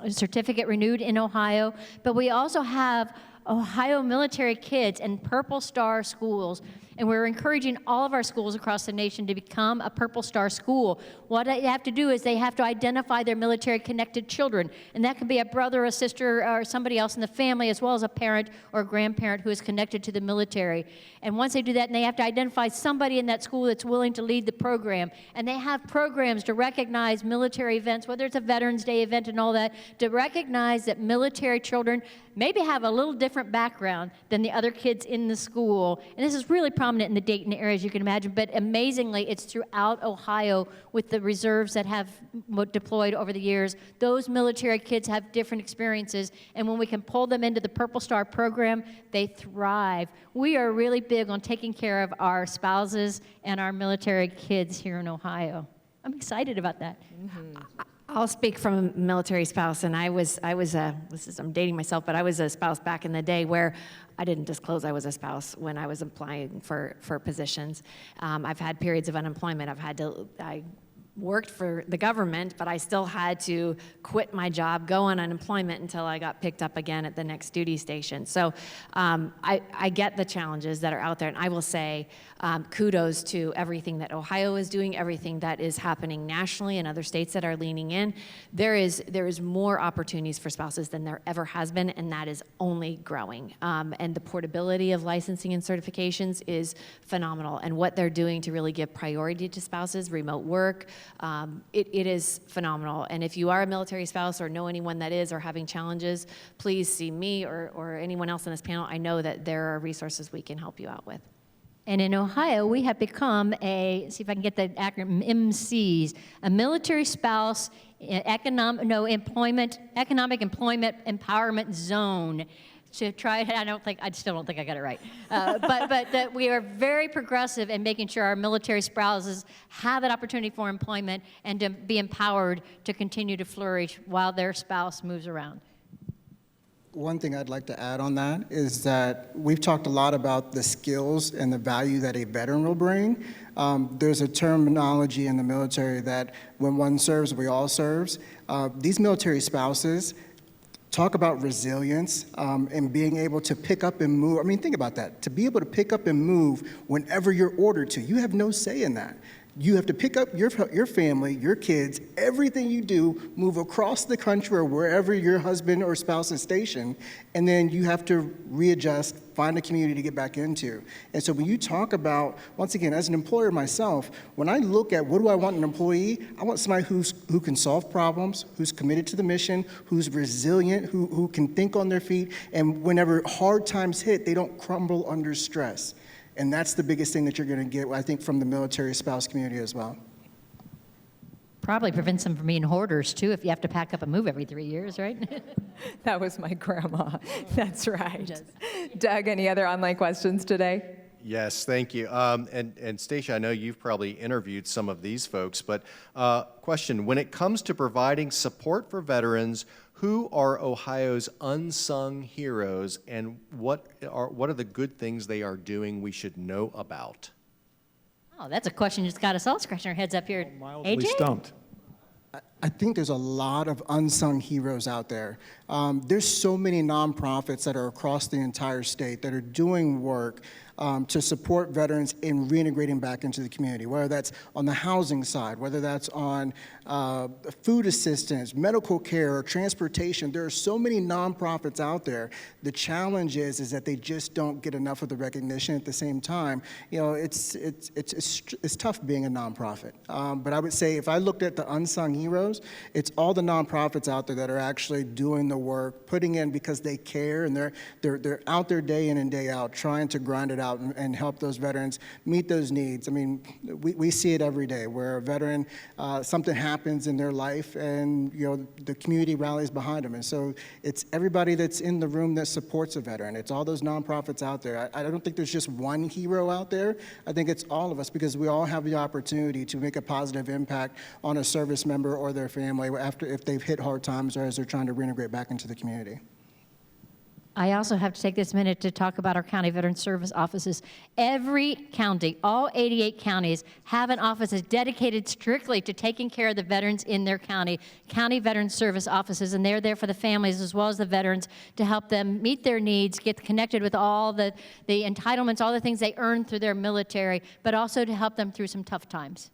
S4: certificate renewed in Ohio. But we also have Ohio military kids in Purple Star schools, and we're encouraging all of our schools across the nation to become a Purple Star school. What they have to do is they have to identify their military-connected children, and that could be a brother, a sister, or somebody else in the family, as well as a parent or a grandparent who is connected to the military. And once they do that, and they have to identify somebody in that school that's willing to lead the program, and they have programs to recognize military events, whether it's a Veterans Day event and all that, to recognize that military children maybe have a little different background than the other kids in the school. And this is really prominent in the Dayton area, as you can imagine, but amazingly, it's throughout Ohio with the reserves that have deployed over the years. Those military kids have different experiences, and when we can pull them into the Purple Star program, they thrive. We are really big on taking care of our spouses and our military kids here in Ohio. I'm excited about that.
S3: Mm-hmm.
S7: I'll speak from a military spouse, and I'm dating myself, but I was a spouse back in the day where I didn't disclose I was a spouse when I was applying for positions. I've had periods of unemployment. I worked for the government, but I still had to quit my job, go on unemployment until I got picked up again at the next duty station. So I get the challenges that are out there, and I will say kudos to everything that Ohio is doing, everything that is happening nationally and other states that are leaning in. There is more opportunities for spouses than there ever has been, and that is only growing. And the portability of licensing and certifications is phenomenal, and what they're doing to really give priority to spouses, remote work, it is phenomenal. And if you are a military spouse or know anyone that is or having challenges, please see me or anyone else on this panel. I know that there are resources we can help you out with.
S4: And in Ohio, we have become see if I can get the acronym, MCs, a military spouse economic employment empowerment zone. To try it, I still don't think I got it right. But that we are very progressive in making sure our military spouses have that opportunity for employment and to be empowered to continue to flourish while their spouse moves around.
S5: One thing I'd like to add on that is that we've talked a lot about the skills and the value that a veteran will bring. There's a terminology in the military that when one serves, we all serves. These military spouses talk about resilience and being able to pick up and move. I mean, think about that. To be able to pick up and move whenever you're ordered to, you have no say in that. You have to pick up your family, your kids, everything you do, move across the country or wherever your husband or spouse is stationed, and then you have to readjust, find a community to get back into. And so when you talk about, once again, as an employer myself, when I look at what do I want in an employee, I want somebody who can solve problems, who's committed to the mission, who's resilient, who can think on their feet, and whenever hard times hit, they don't crumble under stress. And that's the biggest thing that you're going to get, I think, from the military spouse community as well.
S4: Probably prevents them from being hoarders, too, if you have to pack up and move every 3 years, right?
S3: That was my grandma. That's right.
S4: Yes.
S3: Doug, any other online questions today?
S8: Yes, thank you. And Stacia, I know you've probably interviewed some of these folks, but question, when it comes to providing support for veterans, who are Ohio's unsung heroes, and what are the good things they are doing we should know about?
S4: Oh, that's a question that's got us all scratching our heads up here.
S6: Mildly
S4: AJ?
S6: stumped.
S5: I think there's a lot of unsung heroes out there. There's so many nonprofits that are across the entire state that are doing work to support veterans in reintegrating back into the community, whether that's on the housing side, whether that's on food assistance, medical care, or transportation. There are so many nonprofits out there. The challenge is that they just don't get enough of the recognition. At the same time, you know, it's tough being a nonprofit. But I would say if I looked at the unsung heroes, it's all the nonprofits out there that are actually doing the work, putting in because they care, and they're out there day in and day out trying to grind it out and help those veterans meet those needs. I mean, we see it every day where a veteran, something happens in their life, and you know the community rallies behind them. And so it's everybody that's in the room that supports a veteran. It's all those nonprofits out there. I don't think there's just one hero out there. I think it's all of us, because we all have the opportunity to make a positive impact on a service member or their family if they've hit hard times or as they're trying to reintegrate back into the community.
S4: I also have to take this minute to talk about our county veteran service offices. Every county, all 88 counties, have an office that's dedicated strictly to taking care of the veterans in their county veteran service offices, and they're there for the families as well as the veterans to help them meet their needs, get connected with all the entitlements, all the things they earn through their military, but also to help them through some tough times.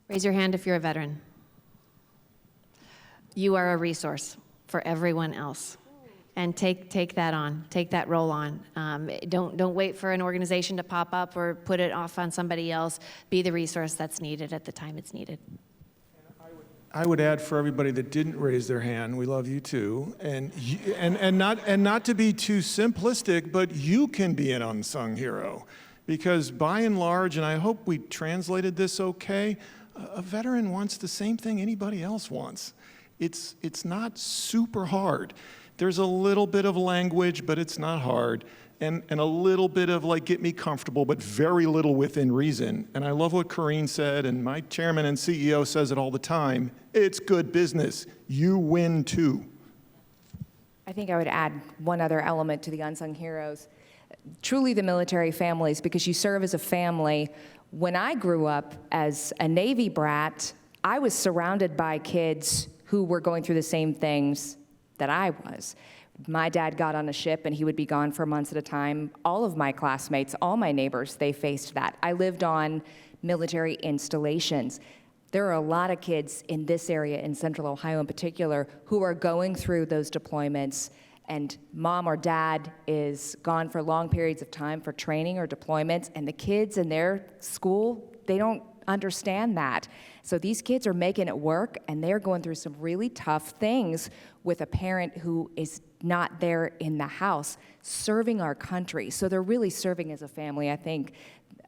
S7: Raise your hand if you're a veteran. You are a resource for everyone else. And take that on, take that role on. Don't wait for an organization to pop up or put it off on somebody else. Be the resource that's needed at the time it's needed.
S6: I would add for everybody that didn't raise their hand, we love you too, and not to be too simplistic, but you can be an unsung hero, because by and large, and I hope we translated this okay, a veteran wants the same thing anybody else wants. It's not super hard. There's a little bit of language, but it's not hard, and a little bit of like get me comfortable, but very little within reason. And I love what Corrine said, and my chairman and CEO says it all the time. It's good business. You win too.
S3: I think I would add one other element to the unsung heroes. Truly the military families, because you serve as a family. When I grew up as a Navy brat, I was surrounded by kids who were going through the same things that I was. My dad got on a ship and he would be gone for months at a time. All of my classmates, all my neighbors, they faced that. I lived on military installations. There are a lot of kids in this area, in Central Ohio in particular, who are going through those deployments, and mom or dad is gone for long periods of time for training or deployments, and the kids in their school, they don't understand that. So these kids are making it work, and they're going through some really tough things with a parent who is not there in the house serving our country. So they're really serving as a family. I think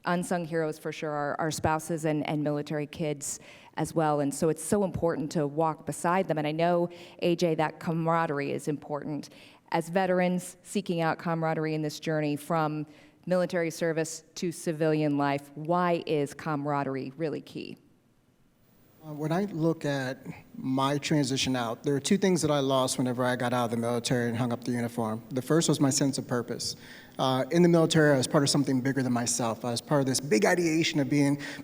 S3: unsung heroes for sure are our spouses and military kids as well. And so it's so important to walk beside them. And I know, AJ, that camaraderie is important. As veterans seeking out camaraderie in this journey from military service to civilian life, why is camaraderie really key?
S5: When I look at my transition out, there are two things that I lost whenever I got out of the military and hung up the uniform. The first was my sense of purpose. In the military, I was part of something bigger than myself. I was part of this big ideation of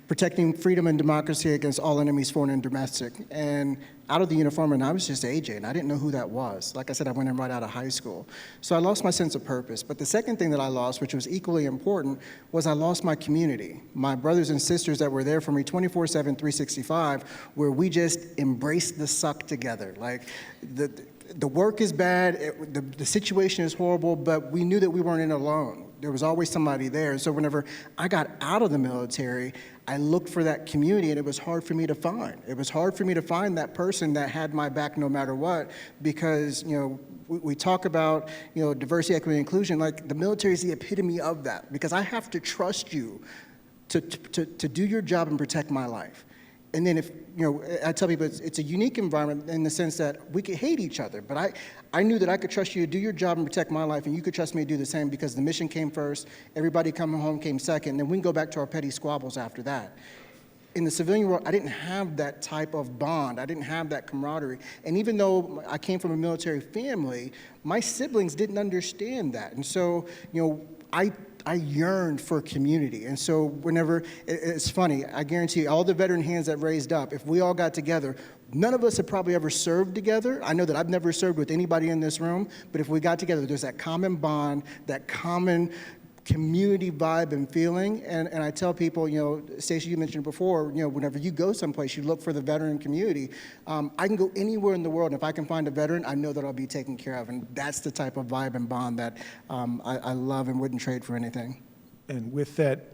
S5: protecting freedom and democracy against all enemies, foreign and domestic. And out of the uniform, and I was just AJ, and I didn't know who that was. Like I said, I went in right out of high school. So I lost my sense of purpose. But the second thing that I lost, which was equally important, was I lost my community. My brothers and sisters that were there for me 24/7, 365, where we just embraced the suck together. Like, the work is bad, the situation is horrible, but we knew that we weren't in alone. There was always somebody there. And so whenever I got out of the military, I looked for that community, and it was hard for me to find. It was hard for me to find that person that had my back no matter what, because, we talk about, diversity, equity, and inclusion. Like, the military is the epitome of that, because I have to trust you to do your job and protect my life. And then I tell people it's a unique environment in the sense that we could hate each other, but I knew that I could trust you to do your job and protect my life, and you could trust me to do the same, because the mission came first, everybody coming home came second, and then we can go back to our petty squabbles after that. In the civilian world, I didn't have that type of bond. I didn't have that camaraderie. And even though I came from a military family, my siblings didn't understand that. And so, I yearned for community. And so whenever, it's funny, I guarantee you, all the veteran hands that raised up, if we all got together, none of us have probably ever served together. I know that I've never served with anybody in this room, but if we got together, there's that common bond, that common community vibe and feeling. And I tell people, Stacey, you mentioned before, whenever you go someplace, you look for the veteran community. I can go anywhere in the world, and if I can find a veteran, I know that I'll be taken care of. And that's the type of vibe and bond that I love and wouldn't trade for anything.
S6: And with that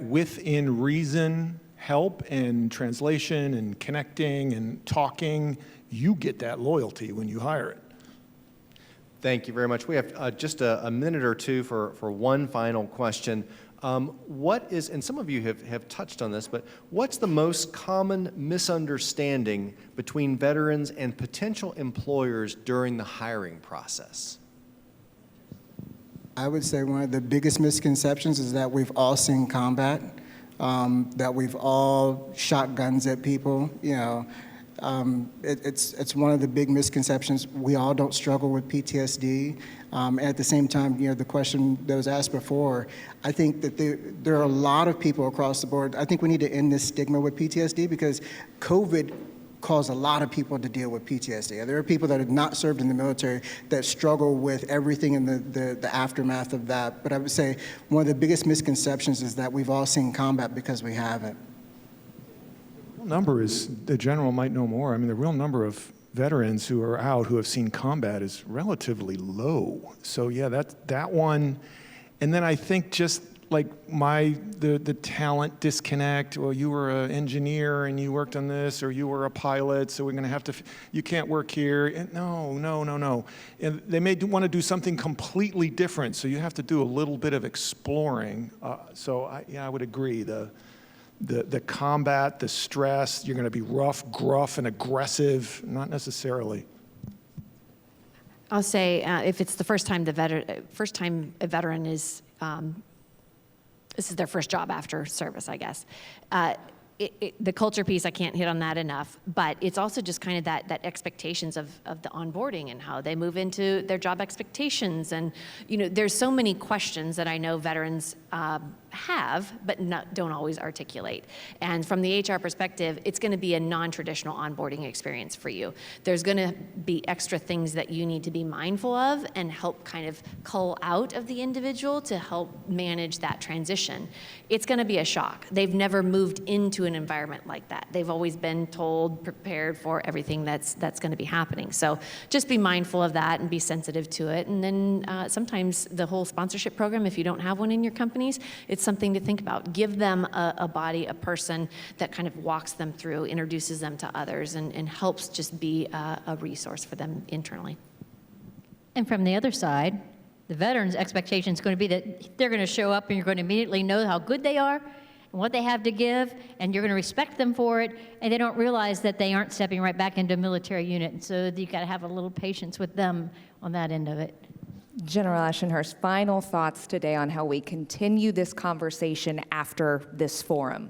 S6: within reason help and translation and connecting and talking, you get that loyalty when you hire it.
S8: Thank you very much. We have just a minute or two for one final question. What is, and some of you have touched on this, but what's the most common misunderstanding between veterans and potential employers during the hiring process?
S5: I would say one of the biggest misconceptions is that we've all seen combat, that we've all shot guns at people, It's one of the big misconceptions. We all don't struggle with PTSD. At the same time, the question that was asked before, I think that there are a lot of people across the board. I think we need to end this stigma with PTSD, because COVID caused a lot of people to deal with PTSD. There are people that have not served in the military that struggle with everything in the aftermath of that. But I would say one of the biggest misconceptions is that we've all seen combat, because we haven't.
S6: Number is, the general might know more. I mean, the real number of veterans who are out who have seen combat is relatively low. So yeah, that one. And then I think just like the talent disconnect. Well, you were an engineer and you worked on this, or you were a pilot, so we're going to have to. You can't work here. And no. And they may want to do something completely different. So you have to do a little bit of exploring. I would agree. The combat, the stress, you're going to be rough, gruff, and aggressive. Not necessarily.
S7: I'll say if it's the first time a veteran is, this is their first job after service, I guess. The culture piece, I can't hit on that enough, but it's also just kind of that expectations of the onboarding and how they move into their job expectations. And, there's so many questions that I know veterans have, but don't always articulate. And from the HR perspective, it's going to be a non-traditional onboarding experience for you. There's going to be extra things that you need to be mindful of and help kind of cull out of the individual to help manage that transition. It's going to be a shock. They've never moved into an environment like that. They've always been told, prepared for everything that's going to be happening. So just be mindful of that and be sensitive to it. And then sometimes the whole sponsorship program, if you don't have one in your companies, it's something to think about. Give them a body, a person that kind of walks them through, introduces them to others, and helps just be a resource for them internally.
S4: And from the other side, the veterans' expectation is going to be that they're going to show up and you're going to immediately know how good they are and what they have to give, and you're going to respect them for it, and they don't realize that they aren't stepping right back into a military unit. And so you got to have a little patience with them on that end of it.
S3: General Ashenhurst, final thoughts today on how we continue this conversation after this forum.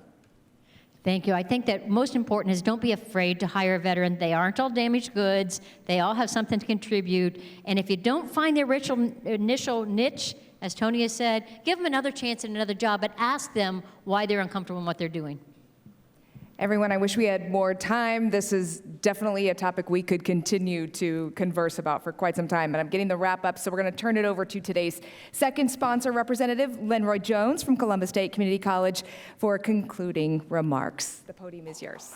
S4: Thank you. I think that most important is don't be afraid to hire a veteran. They aren't all damaged goods. They all have something to contribute. And if you don't find their initial niche, as Tony has said, give them another chance at another job, but ask them why they're uncomfortable in what they're doing.
S3: Everyone, I wish we had more time. This is definitely a topic we could continue to converse about for quite some time, but I'm getting the wrap up, so we're going to turn it over to today's second sponsor representative, Lenroy Jones from Columbus State Community College, for concluding remarks. The podium is yours.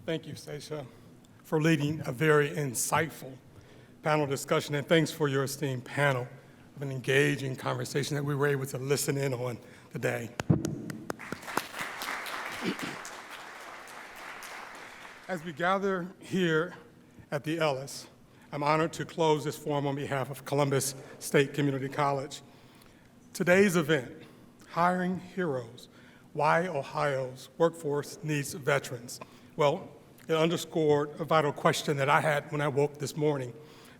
S9: Thank you, Stacia, for leading a very insightful panel discussion, and thanks for your esteemed panel of an engaging conversation that we were able to listen in on today. As we gather here at the Ellis, I'm honored to close this forum on behalf of Columbus State Community College. Today's event, Hiring Heroes, Why Ohio's Workforce Needs Veterans. Well, it underscored a vital question that I had when I woke this morning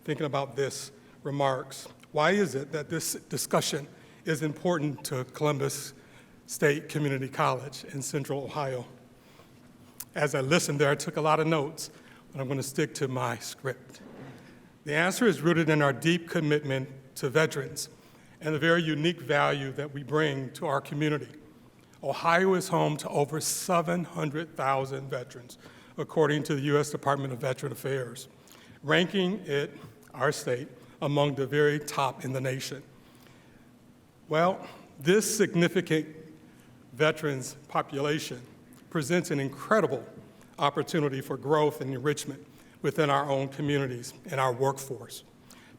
S9: thinking about this remarks. Why is it that this discussion is important to Columbus State Community College in Central Ohio? As I listened there, I took a lot of notes, but I'm going to stick to my script. The answer is rooted in our deep commitment to veterans and the very unique value that we bring to our community. Ohio is home to over 700,000 veterans, according to the U.S. Department of Veteran Affairs, ranking it, our state, among the very top in the nation. Well, this significant veterans population presents an incredible opportunity for growth and enrichment within our own communities and our workforce.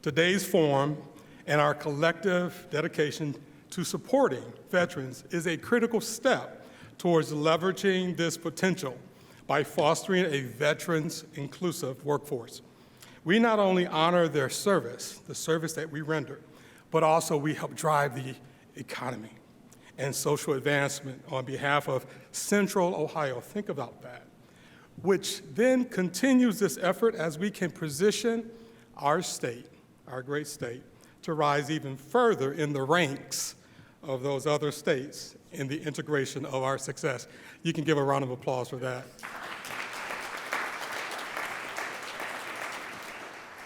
S9: Today's forum and our collective dedication to supporting veterans is a critical step towards leveraging this potential by fostering a veterans-inclusive workforce. We not only honor their service, the service that we render, but also we help drive the economy and social advancement on behalf of Central Ohio. Think about that. Which then continues this effort as we can position our state, our great state, to rise even further in the ranks of those other states in the integration of our success. You can give a round of applause for that.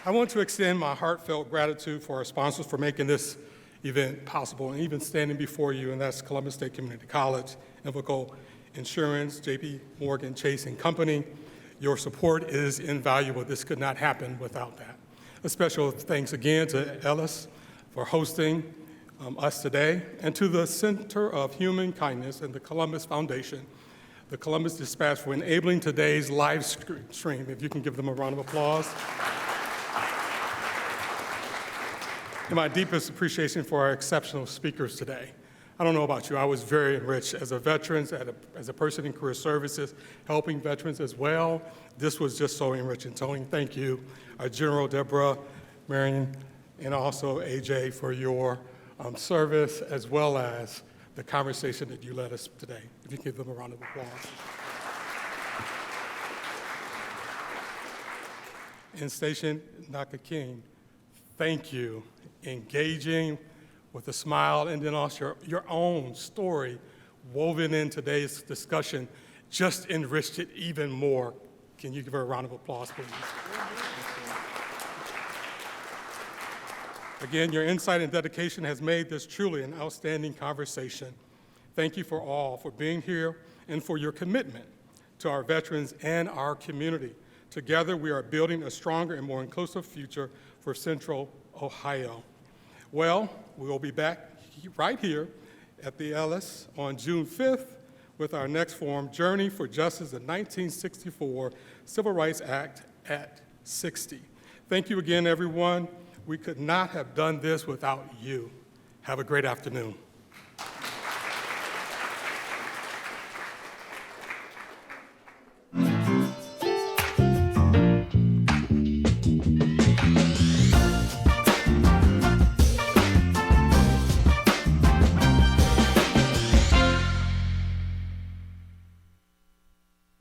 S9: I want to extend my heartfelt gratitude for our sponsors for making this event possible and even standing before you, and that's Columbus State Community College, Invoco Insurance, JP Morgan Chase and Company. Your support is invaluable. This could not happen without that. A special thanks again to Ellis for hosting us today, and to the Center of Human Kindness and the Columbus Foundation, the Columbus Dispatch, for enabling today's live stream. If you can give them a round of applause. And my deepest appreciation for our exceptional speakers today. I don't know about you, I was very enriched as a veteran, as a person in career services, helping veterans as well. This was just so enriching. Tony, thank you. Our General, Deborah, Marion, and also AJ for your service, as well as the conversation that you led us today. If you give them a round of applause. And Station Naka King, thank you. Engaging with a smile, and then also your own story woven in today's discussion just enriched it even more. Can you give her a round of applause, please? Again, your insight and dedication has made this truly an outstanding conversation. Thank you for all for being here and for your commitment to our veterans and our community. Together, we are building a stronger and more inclusive future for Central Ohio. Well, we will be back right here at the Ellis on June 5th with our next forum, Journey for Justice, the 1964 Civil Rights Act at 60. Thank you again, everyone. We could not have done this without you. Have a great afternoon.